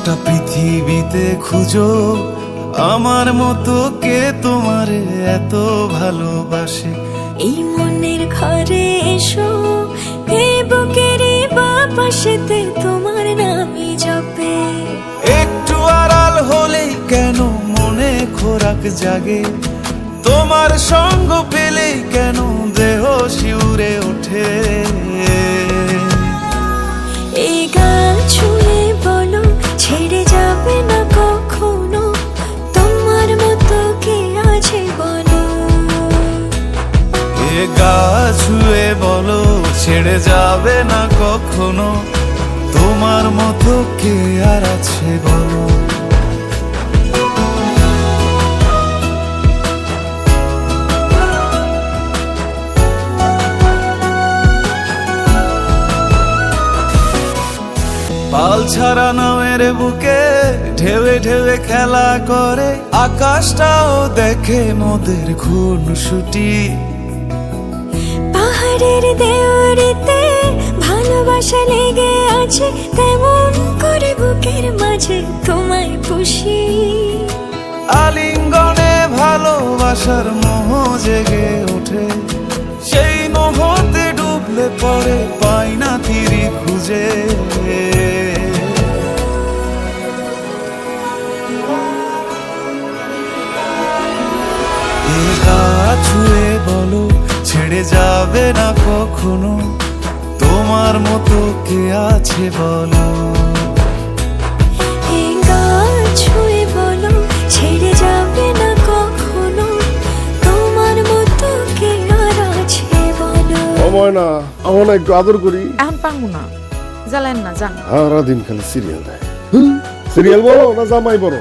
গোটা পৃথিবীতে খুঁজো আমার মতো কে তোমারে এত ভালোবাসে। এই মনের ঘরে এসো, এই বুকের বাপাশেতে তোমার নামই জপে। একটু আড়াল হলেই কেন মনে খোরাক জাগে, তোমার সঙ্গ পেলেই কেন দেহ শিউরে ওঠে। এই গান ছুঁয়ে বলো ছেড়ে যাবে না কখনো, তোমার মতো কে আছে বলো। এ গা ছুঁয়ে বলো ছেড়ে যাবে না কখনো, তোমার মতো কে আর আছে বলো। পাল ছাড়া নামের বুকে ঢেউে ঢেউে খেলা করে, আকাশটাও দেখে মোদের খুনসুটি। পাহাড়ের দেওয়ারিতে ভালোবাসা লেগে আছে, তেমন করে বুকের মাঝে তোমায় পুষি। আলিঙ্গনে ভালোবাসার মোহ জেগে ওঠে, সেই মোহতে ডুবলে পরে পাই না তীরি খুঁজে। এ গা ছুঁয়ে বলো ছেড়ে যাবে না কখনো, তোমার মতো কে আছে বলো। এই গান ছুঁয়ে বলো ছেড়ে যাবে না কখনো, তোমার মতো কে আর আছে বলো। সময় না আমার না একটু আদর করি। এখন পাঙ্গু না, জ্বালেন না, যান। সারাদিন খালি সিরিয়াল দেয়। সিরিয়াল বলো না জামাই বলো,